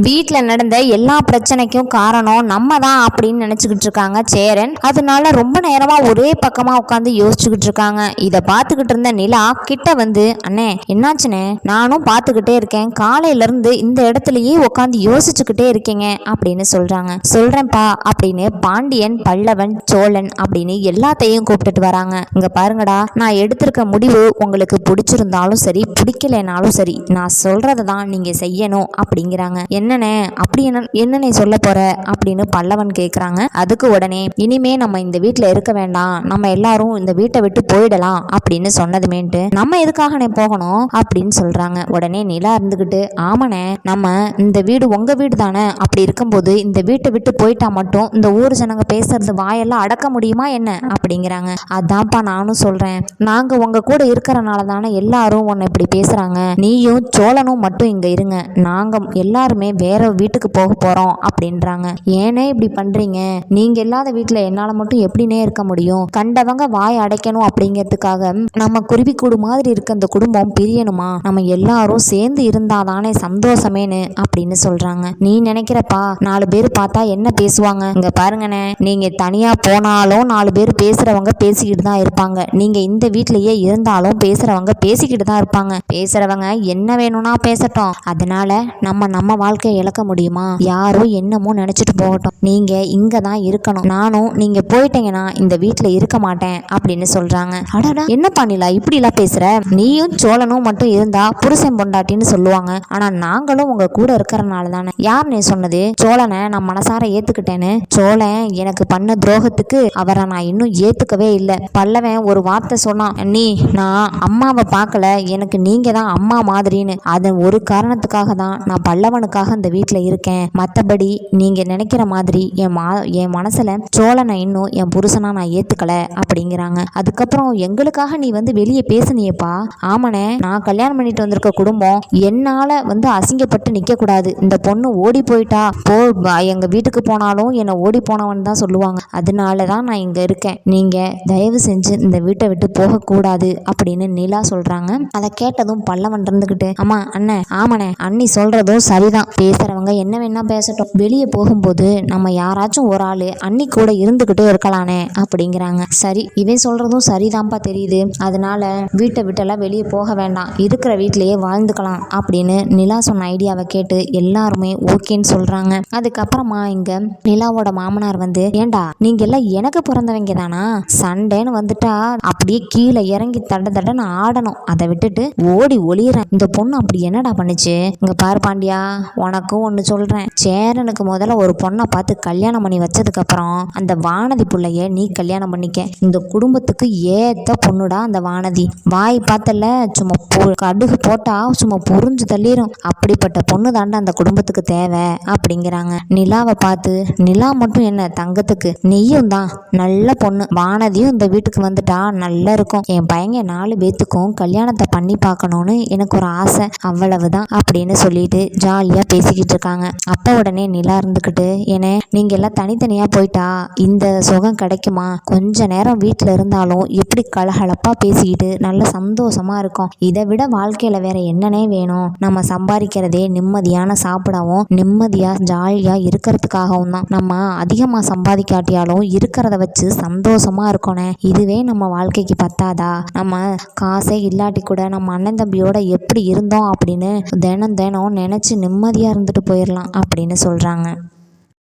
வீட்டில் நடந்த எல்லா பிரச்சனைக்கும் காரணம் நம்ம தான் அப்படின்னு நினச்சிக்கிட்டு இருக்காங்க சேரன். அதனால ரொம்ப நேரமாக ஒரே பக்கமாக உட்காந்து யோசிச்சுக்கிட்டு இருக்காங்க. இதை பார்த்துக்கிட்டு இருந்த நிலா கிட்ட வந்து, அண்ணே என்னாச்சுண்ணே? நானும் பார்த்துக்கிட்டே இருக்கேன், காலையிலேருந்து இந்த இடத்துலையே உட்காந்து யோசிச்சுக்கிட்டே இருக்கீங்க அப்படின்னு சொல்கிறாங்க. சொல்கிறேன்ப்பா அப்படின்னு பாண்டியன், பல்லவன், சோழன் அப்படின்னு எல்லாத்தையும் கூப்பிட்டுட்டு வராங்க. இங்கே பாருங்கடா, நான் எடுத்திருக்க முடிவு உங்களுக்கு பிடிச்சிருந்தாலும் சரி பிடிக்கலைனாலும் சரி நான் சொல்கிறத தான் நீங்கள் செய்யணும் அப்படிங்கிறாங்க. என்னண்ணே அப்படி என்னண்ணே சொல்ல போற அப்படின்னு பல்லவன் கேட்குறாங்க. அதுக்கு உடனே, இனிமே நம்ம இந்த வீட்டில் இருக்க வேண்டாம், நம்ம எல்லாரும் இந்த வீட்டை விட்டு போயிடலாம் அப்படின்னு சொன்னதுமேட்டு, நம்ம எதுக்காகனே போகணும் அப்படின்னு சொல்றாங்க. உடனே நிலா இருந்துகிட்டு, ஆமாண்ணே நம்ம இந்த வீடு உங்க வீடு தானே, அப்படி இருக்கும்போது இந்த வீட்டை விட்டு போயிட்டா மட்டும் இந்த ஊர் ஜனங்க பேசுறது வாயெல்லாம் அடக்க முடியுமா என்ன அப்படிங்கிறாங்க. அதான்ப்பா நானும் சொல்றேன், நாங்க உங்க கூட இருக்கிறனால தானே எல்லாரும் உன்னை இப்படி பேசுறாங்க, நீயும் சோழனும் மட்டும் இங்க இருங்க, நாங்க எல்லாருமே வேற வீட்டுக்கு போக போறோம் அப்படின்றாங்க. ஏனே இப்படி பண்றீங்க? நீங்க இல்லாத வீட்டுல என்னால மட்டும் எப்படினே இருக்க முடியும்? கண்டவங்க வாய் அடைக்கணும் அப்படிங்கிறதுக்காக நம்ம குருவிக்கூடு மாதிரி இருக்க இந்த குடும்பம் பிரியணுமா? நம்ம எல்லாரும் சேர்ந்து இருந்தாதானே சந்தோஷமேனு அப்படின்னு சொல்றாங்க. நீ நினைக்கிறப்பா 4 பேர் பார்த்தா என்ன பேசுவாங்க? இங்க பாருங்கண்ணே, நீங்க தனியா போனாலும் 4 பேர் பேசுறவங்க பேசிக்கிட்டு தான் இருப்பாங்க, நீங்க இந்த வீட்லயே இருந்தாலும் பேசுறவங்க பேசிக்கிட்டு தான் இருப்பாங்க. பேசுறவங்க என்ன வேணும்னா பேசட்டும், அதனால நம்ம வாழ்க்கையை இழக்க முடியுமா? யாரோ என்னமோ நினைச்சிட்டு போகட்டும், நீங்க இங்க தான் இருக்கணும், நானும் நீங்க போயிட்டீங்கன்னா இந்த வீட்டுல இருக்க மாட்டேன் அப்படின்னு சொல்றாங்க. அடடா, என்ன பண்ணிலா இப்படி எல்லாம் பேசுற? நீயும் சோழனும் மட்டும் இருந்தா புருஷன் பொண்டாட்டின்னு சொல்லுவாங்க, ஆனா நாங்களும் உங்க கூட இருக்கிறனால தானே. யார் நீ சொன்னது சோழனை நான் மனசார ஏத்துக்கிட்டேன்னு? சோழன் எனக்கு பண்ண துரோகத்துக்கு அவரை நான் இன்னும் ஏத்துக்கவே இல்லை. பல்லவன் ஒரு வார்த்தை சொன்னான், நீ நான் அம்மாவை பார்க்கல, எனக்கு நீங்க தான் அம்மா மாதிரின்னு. அதன் ஒரு காரணத்துக்காக தான் நான் பல்லவனுக்காக இந்த வீட்டில் இருக்கேன். மற்றபடி நீங்க நினைக்கிற மாதிரி என் மனசுல சோழனை இன்னும் என் புருஷனா நான் ஏத்துக்கல அப்படிங்கிறாங்க. அதுக்கப்புறம் எங்களுக்காக நீ வந்து வெளியே பேசுனியப்பா. ஆமாண்ணே, நான் கல்யாணம் பண்ணிட்டு வந்திருக்க குடும்பம் என்னால வந்து அசிங்கப்பட்டு நிக்க கூடாது. இந்த பொண்ணு ஓடி போயிட்டா எங்க வீட்டுக்கு போனாலும் என்னை ஓடி போனவன் தான் சொல்லுவாங்க, அதனாலதான் நான் இங்க இருக்கேன், நீங்க தயவு செஞ்சு இந்த வீட்டை விட்டு போக கூடாது அப்படின்னு நிலா சொல்றாங்க. அதை கேட்டதும் பல்லவன் இருந்துகிட்டு, ஆமா அண்ணன், ஆமாண்ணே அண்ணி சொல்றதும் சரிதான், பேசுறவங்க என்ன வேணா பேசட்டும், வெளியே போகும்போது நம்ம யாராச்சும் ஒரு ஆளு அன்னி கூட இருந்துகிட்டே இருக்கலானே அப்படிங்கிறாங்க. சரி, இவன் சொல்றதும் சரிதான்ப்பா தெரியுது, அதனால வீட்டை விட்டெல்லாம் வெளியே போக வேண்டாம், இருக்கிற வீட்டிலேயே வாழ்ந்துக்கலாம் அப்படின்னு நிலா சொன்ன ஐடியாவை கேட்டு எல்லாருமே ஓகேன்னு சொல்றாங்க. அதுக்கப்புறமா இங்க நிலாவோட மாமனார் வந்து, ஏண்டா நீங்க எல்லாம் எனக்கு பிறந்தவங்க தானா, சண்டேன்னு வந்துட்டா அப்படியே கீழே இறங்கி தட தடன்னு ஆடணும், அதை விட்டுட்டு ஓடி ஒளிறேன், இந்த பொண்ணு அப்படி என்னடா பண்ணுச்சு? இங்க பாரு பாண்டியா, உனக்கும் ஒன்று சொல்கிறேன், சேரனுக்கு முதல்ல ஒரு பொண்ணை பார்த்து கல்யாணம் பண்ணி வச்சதுக்கு அப்புறம் அந்த வானதி பிள்ளைய நீ கல்யாணம் பண்ணிக்க, இந்த குடும்பத்துக்கு ஏத்த பொண்ணுடா அந்த வானதி, வாய் பார்த்தல சும்மா கடுகு போட்டா சும்மா புரிஞ்சு தள்ளிரும், அப்படிப்பட்ட பொண்ணு தாண்டா அந்த குடும்பத்துக்கு தேவை அப்படிங்கிறாங்க. நிலாவை பார்த்து, நிலா மட்டும் என்ன தங்கத்துக்கு, நீயும் தான் நல்ல பொண்ணு, வானதியும் இந்த வீட்டுக்கு வந்துட்டா நல்லா இருக்கும், என் பையங்க 4 பேத்துக்கும் கல்யாணத்தை பண்ணி பார்க்கணும்னு எனக்கு ஒரு ஆசை, அவ்வளவுதான் அப்படின்னு சொல்லிட்டு ஜாலியா பேசிக்கிட்டு இருக்காங்க. அப்ப உடனே நிலா இருந்துக்கிட்டு, ஏன்னா நீங்க எல்லாம் தனித்தனியா போயிட்டா இந்த சுகம் கிடைக்குமா? கொஞ்ச நேரம் வீட்டுல இருந்தாலும் எப்படி கலகலப்பா பேசிக்கிட்டு நல்ல சந்தோஷமா இருக்கும், இதை விட வாழ்க்கையில வேற என்னன்னே வேணும்? நம்ம சம்பாதிக்கிறதே நிம்மதியான சாப்பிடவும் நிம்மதியா ஜாலியா இருக்கிறதுக்காகவும் தான், நம்ம அதிகமா சம்பாதிக்காட்டியாலும் இருக்கிறத வச்சு சந்தோஷமா இருக்கணும், இதுவே நம்ம வாழ்க்கைக்கு பத்தாதா? நம்ம காசே இல்லாட்டி கூட நம்ம அண்ணன் தம்பியோட எப்படி இருந்தோம் அப்படின்னு தினம் தினம் நினைச்சு நிம்மதியா இருந்துட்டு போயிடலாம் அப்படின்னு சொல்றாங்க.